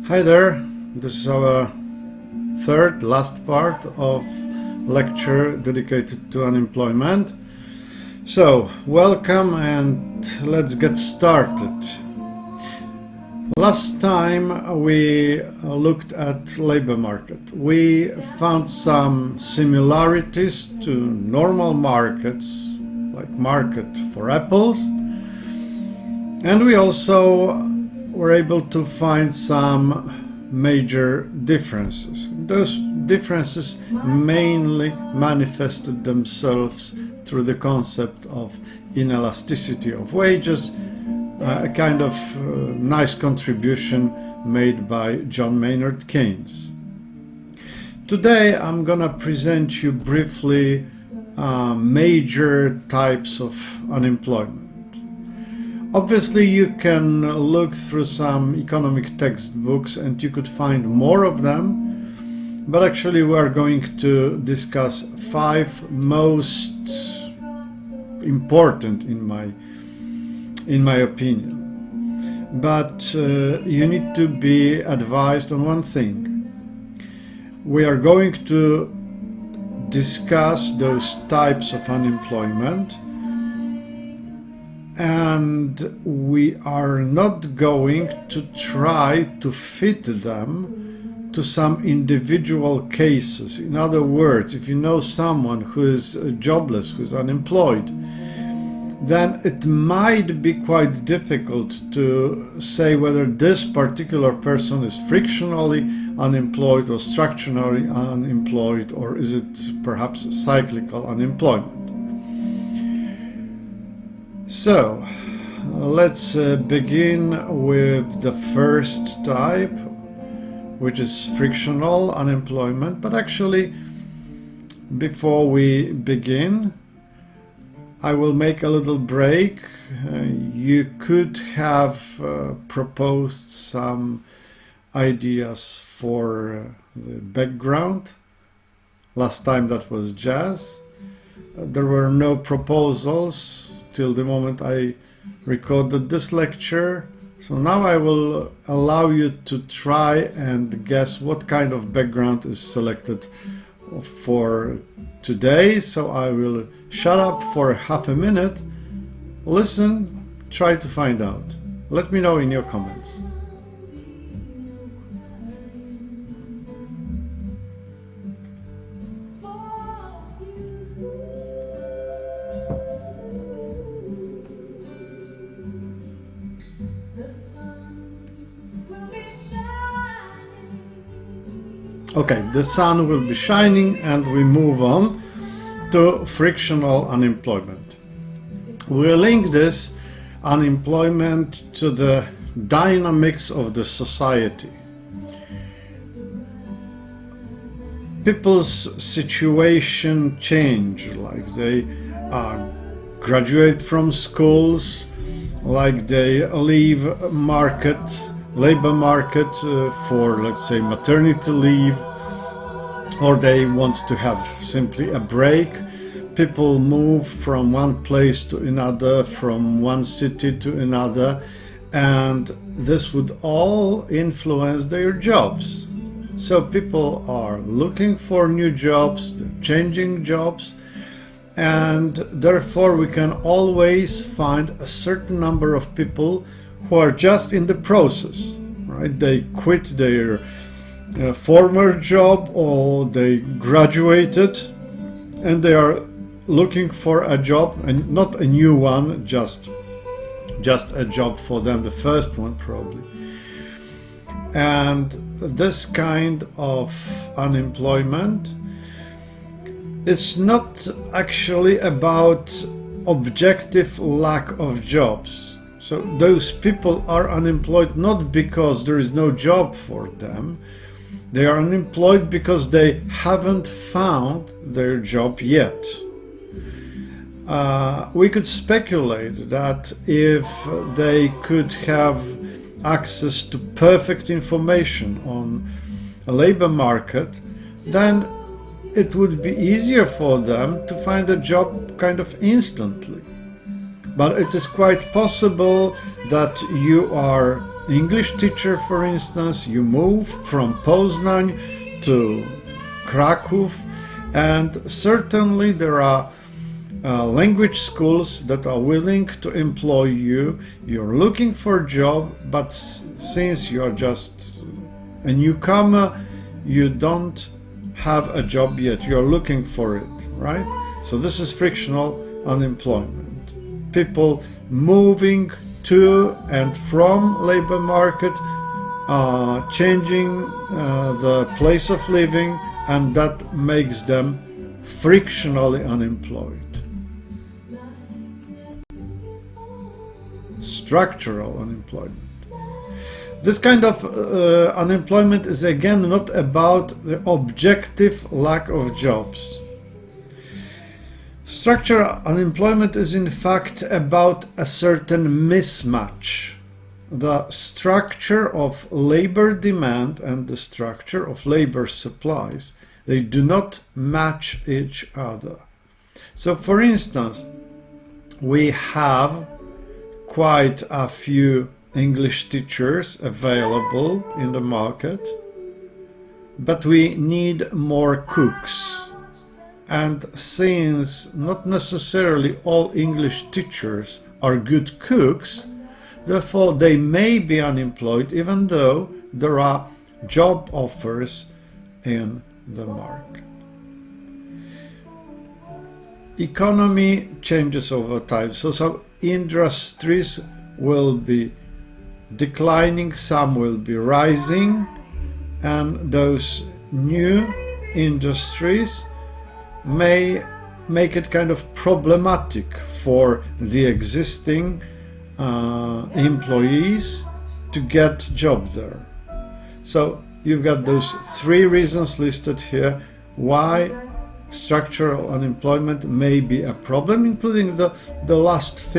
Hi there, this is our third, last part of lecture dedicated to unemployment. So, welcome and let's get started. Last time we looked at labor market. We found some similarities to normal markets, like market for apples, and we also were able to find some major differences. Those differences mainly manifested themselves through the concept of inelasticity of wages, a kind of nice contribution made by John Maynard Keynes. Today I'm gonna present you briefly major types of unemployment. Obviously, you can look through some economic textbooks and you could find more of them, but actually we are going to discuss 5 most important in my opinion. But you need to be advised on one thing. We are going to discuss those types of unemployment, and we are not going to try to fit them to some individual cases. In other words, if you know someone who is jobless, who is unemployed, then it might be quite difficult to say whether this particular person is frictionally unemployed or structurally unemployed, or is it perhaps cyclical unemployment. So, let's begin with the first type, which is frictional unemployment. But actually, before we begin, I will make a little break. You could have proposed some ideas for the background. Last time that was jazz. There were no proposals till the moment I recorded this lecture. So now I will allow you to try and guess what kind of background is selected for today. So I will shut up for half a minute, listen, try to find out. Let me know in your comments. Okay, the sun will be shining and we move on to frictional unemployment. We'll link this unemployment to the dynamics of the society. People's situation change, like they graduate from schools, like they leave labor market for, let's say, maternity leave, or they want to have simply a break. People move from one place to another, from one city to another, and this would all influence their jobs. So people are looking for new jobs, they're changing jobs, and therefore we can always find a certain number of people who are just in the process, right? They quit their former job, or they graduated and they are looking for a job, and not a new one, just a job for them, the first one probably. And this kind of unemployment is not actually about objective lack of jobs. So those people are unemployed not because there is no job for them. They are unemployed because they haven't found their job yet. We could speculate that if they could have access to perfect information on a labor market, then it would be easier for them to find a job kind of instantly. But it is quite possible that you are English teacher, for instance, you move from Poznań to Kraków, and certainly there are language schools that are willing to employ you. You're looking for a job, but since you're just a newcomer, you don't have a job yet. You're looking for it, right? So this is frictional unemployment. People moving to and from labor market, changing the place of living, and that makes them frictionally unemployed. Structural unemployment. This kind of unemployment is again not about the objective lack of jobs. Structural unemployment is in fact about a certain mismatch. The structure of labor demand and the structure of labor supplies, they do not match each other. So for instance, we have quite a few English teachers available in the market, but we need more cooks. And since not necessarily all English teachers are good cooks, therefore they may be unemployed even though there are job offers in the market. Economy changes over time, so some industries will be declining, some will be rising, and those new industries may make it kind of problematic for the existing employees to get job there. So you've got those three reasons listed here why structural unemployment may be a problem, including the last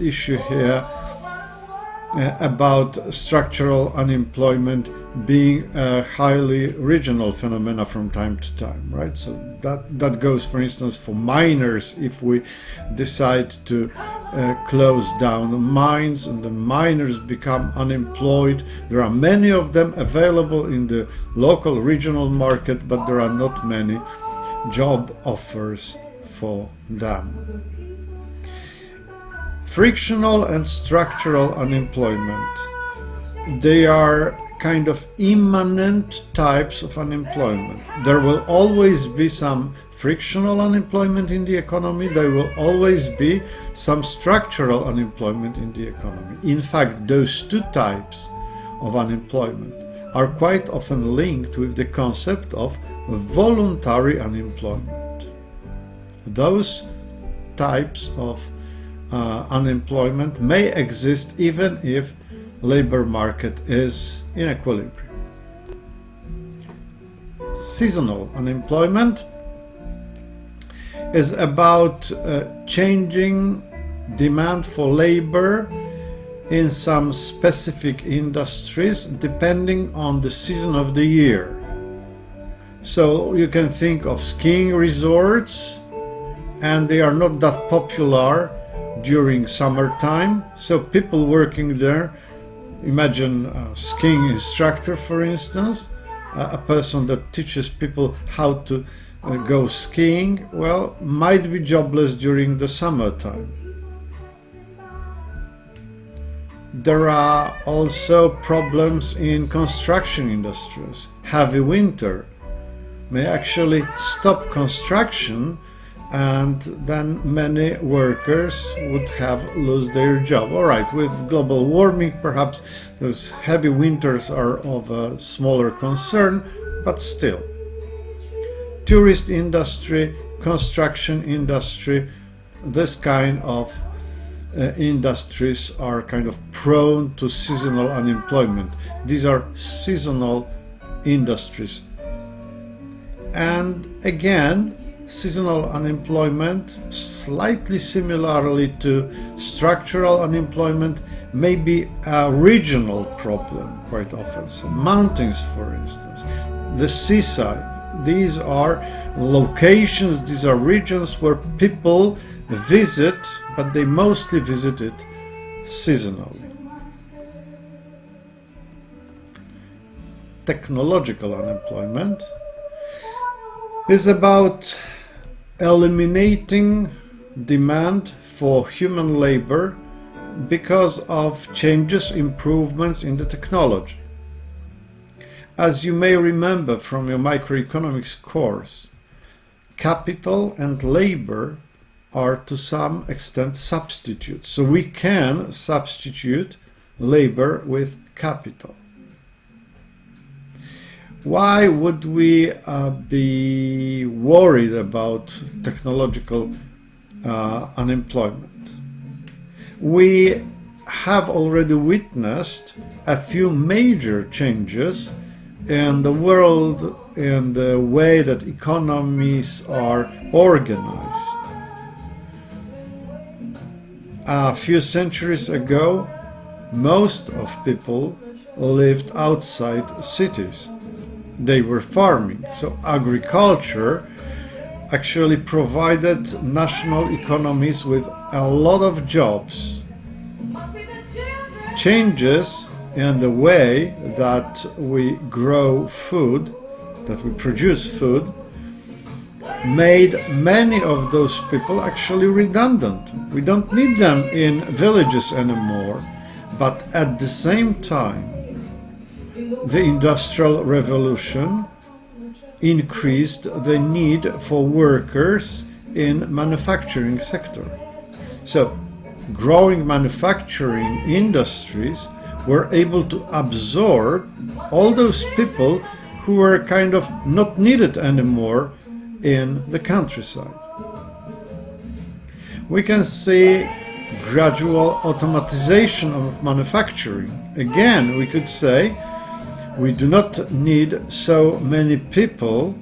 issue here about structural unemployment being a highly regional phenomena from time to time, right? So that goes, for instance, for miners. If we decide to close down mines and the miners become unemployed, there are many of them available in the local regional market, but there are not many job offers for them. Frictional and structural unemployment, they are kind of immanent types of unemployment. There will always be some frictional unemployment in the economy. There will always be some structural unemployment in the economy. In fact, those two types of unemployment are quite often linked with the concept of voluntary unemployment. Those types of unemployment may exist even if labor market is in equilibrium. Seasonal unemployment is about changing demand for labor in some specific industries depending on the season of the year. So you can think of skiing resorts, and they are not that popular during summertime, so people working there, imagine a skiing instructor, for instance, a person that teaches people how to go skiing, well, might be jobless during the summertime. There are also problems in construction industries. Heavy winter may actually stop construction, and then many workers would have lost their job. All right, with global warming, perhaps those heavy winters are of a smaller concern, but still. Tourist industry, construction industry, this kind of industries are kind of prone to seasonal unemployment. These are seasonal industries. And again, seasonal unemployment, slightly similarly to structural unemployment, may be a regional problem quite often. So mountains, for instance, the seaside, these are locations, these are regions where people visit, but they mostly visit it seasonally. technological unemployment is about eliminating demand for human labor because of changes, improvements in the technology. As you may remember from your microeconomics course, capital and labor are to some extent substitutes. So we can substitute labor with capital. Why would we be worried about technological unemployment? We have already witnessed a few major changes in the world, in the way that economies are organized. A few centuries ago, most of people lived outside cities. They were farming, so agriculture actually provided national economies with a lot of jobs. Changes in the way that we grow food, that we produce food, made many of those people actually redundant. We don't need them in villages anymore, but at the same time, the Industrial Revolution increased the need for workers in manufacturing sector. So, growing manufacturing industries were able to absorb all those people who were kind of not needed anymore in the countryside. We can see gradual automatization of manufacturing. Again, we could say we do not need so many people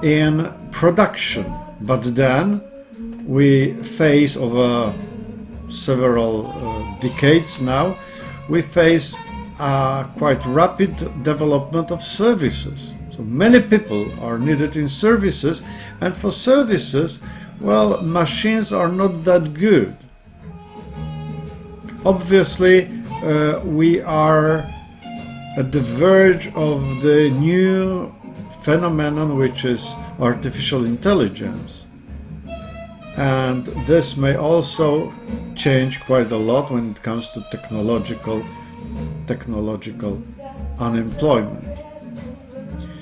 in production, but then we face over several decades now, we face a quite rapid development of services. So many people are needed in services, and for services, well, machines are not that good. Obviously, we are at the verge of the new phenomenon, which is artificial intelligence. And this may also change quite a lot when it comes to technological unemployment.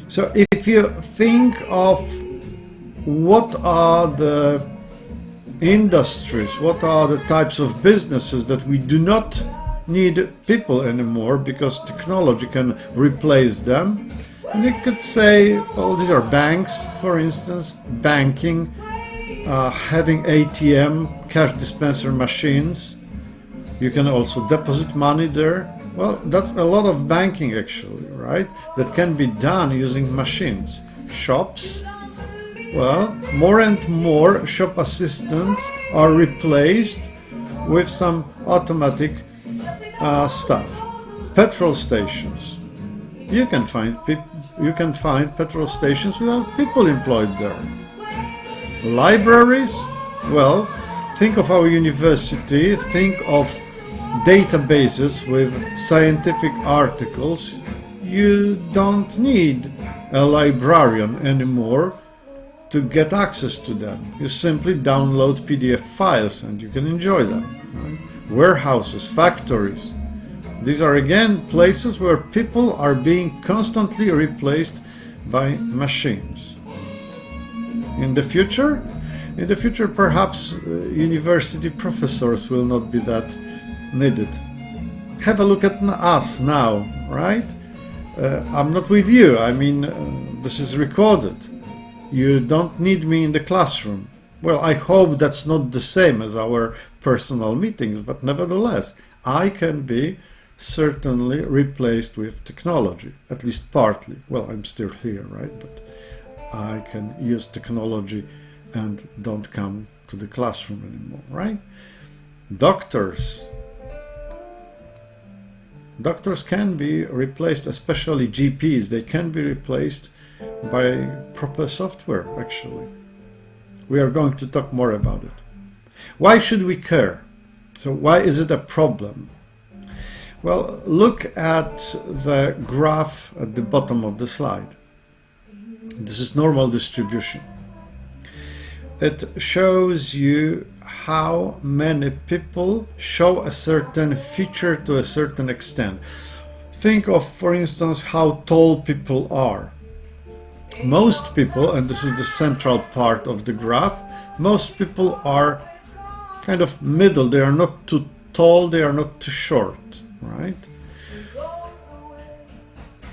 So if you think of what are the industries, what are the types of businesses that we do not need people anymore because technology can replace them, and you could say, well, these are banks, for instance, banking, having ATM, cash dispenser machines. You can also deposit money there. Well, that's a lot of banking actually, right? That can be done using machines. Shops, well, more and more shop assistants are replaced with some automatic stuff. Petrol stations. You can find petrol stations without people employed there. Libraries, well, think of our university, think of databases with scientific articles. You don't need a librarian anymore to get access to them. You simply download PDF files and you can enjoy them. Right? Warehouses, factories. These are again places where people are being constantly replaced by machines. In the future perhaps university professors will not be that needed. Have a look at us now, right? I'm not with you, I mean, this is recorded. You don't need me in the classroom. Well, I hope that's not the same as our personal meetings, but nevertheless, I can be certainly replaced with technology, at least partly. Well, I'm still here, right? But I can use technology and don't come to the classroom anymore, right? Doctors can be replaced, especially GPs. They can be replaced by proper software, actually. We are going to talk more about it. Why should we care? So why is it a problem? Well, look at the graph at the bottom of the slide. This is normal distribution. It shows you how many people show a certain feature to a certain extent. Think of, for instance, how tall people are. Most people, and this is the central part of the graph, most people are kind of middle. They are not too tall, they are not too short, right?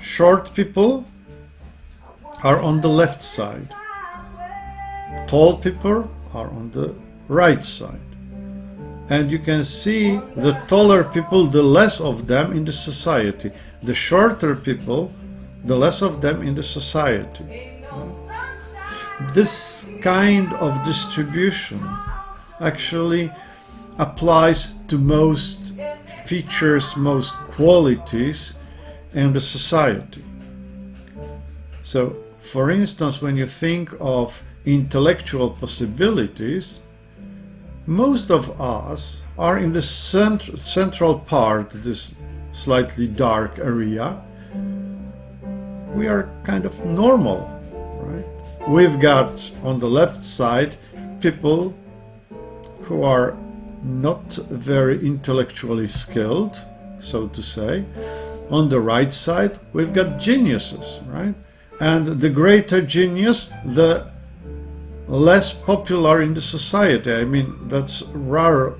Short people are on the left side. Tall people are on the right side. And you can see the taller people, the less of them in the society. The shorter people, the less of them in the society. This kind of distribution actually applies to most features, most qualities in the society. So, for instance, when you think of intellectual possibilities, most of us are in the central part, this slightly dark area. We are kind of normal, right? We've got on the left side people who are not very intellectually skilled, so to say. On the right side, we've got geniuses, right? And the greater genius, the less popular in the society. I mean, that's rare.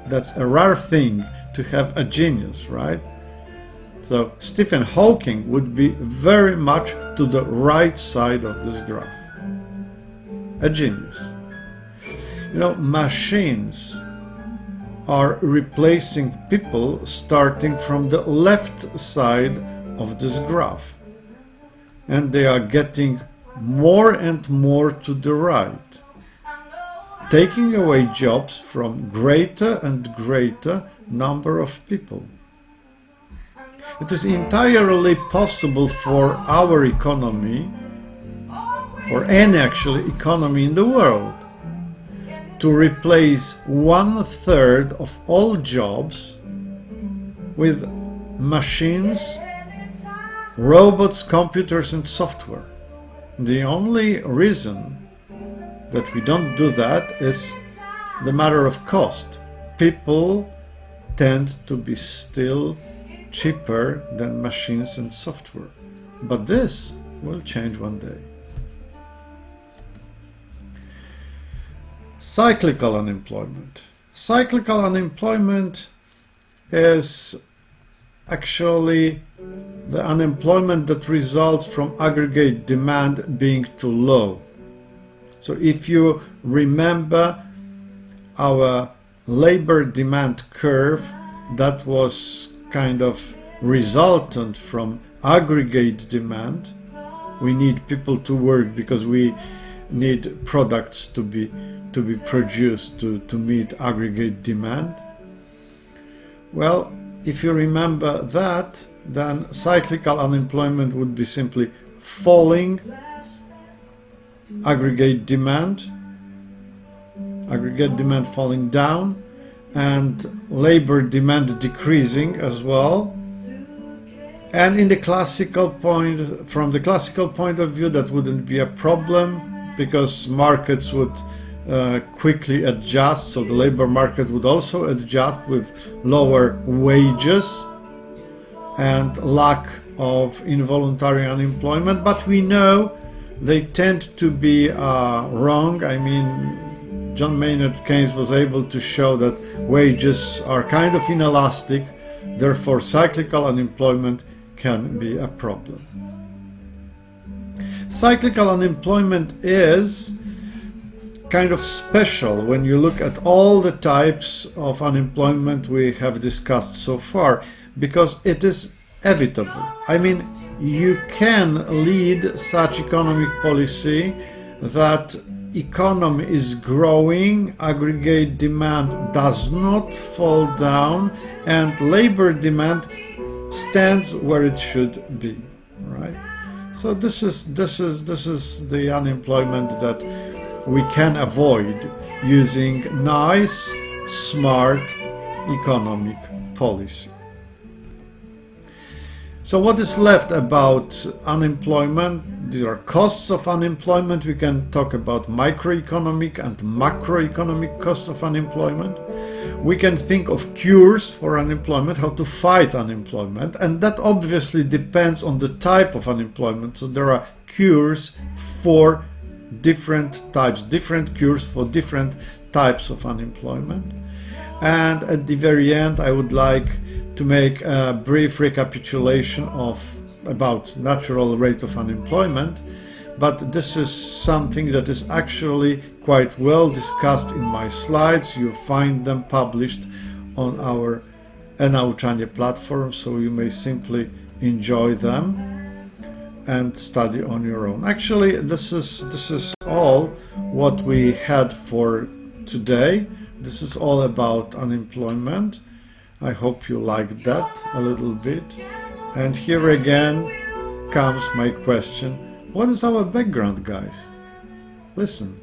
That's a rare thing to have a genius, right? So Stephen Hawking would be very much to the right side of this graph. A genius. You know, machines are replacing people starting from the left side of this graph. And they are getting more and more to the right, taking away jobs from greater and greater number of people. It is entirely possible for our economy, for any actually economy in the world, to replace 1/3 of all jobs with machines, robots, computers and software. The only reason that we don't do that is the matter of cost. People tend to be still cheaper than machines and software. But this will change one day. Cyclical unemployment. Cyclical unemployment is actually the unemployment that results from aggregate demand being too low. So if you remember our labor demand curve, that was kind of resultant from aggregate demand. We need people to work because we need products to be produced to meet aggregate demand. Well, if you remember that, then cyclical unemployment would be simply falling aggregate demand falling down, and labor demand decreasing as well. And in the from the classical point of view, that wouldn't be a problem because markets would quickly adjust, so the labor market would also adjust with lower wages and lack of involuntary unemployment. But we know they tend to be wrong. I mean, John Maynard Keynes was able to show that wages are kind of inelastic, therefore cyclical unemployment can be a problem. Cyclical unemployment is kind of special when you look at all the types of unemployment we have discussed so far, because it is evitable. I mean, you can lead such economic policy that economy is growing, aggregate demand does not fall down, and labor demand stands where it should be, right? So this is the unemployment that we can avoid using nice, smart economic policy. So what is left about unemployment? These are costs of unemployment. We can talk about microeconomic and macroeconomic costs of unemployment. We can think of cures for unemployment, how to fight unemployment, and that obviously depends on the type of unemployment. So there are cures for different types, different cures for different types of unemployment. And at the very end, I would like to make a brief recapitulation about natural rate of unemployment, but this is something that is actually quite well discussed in my slides. You find them published on our e-Nauczanie platform, so you may simply enjoy them and study on your own. Actually, this is all what we had for today. This is all about unemployment. I hope you liked that a little bit. And here again comes my question. What is our background, guys? Listen.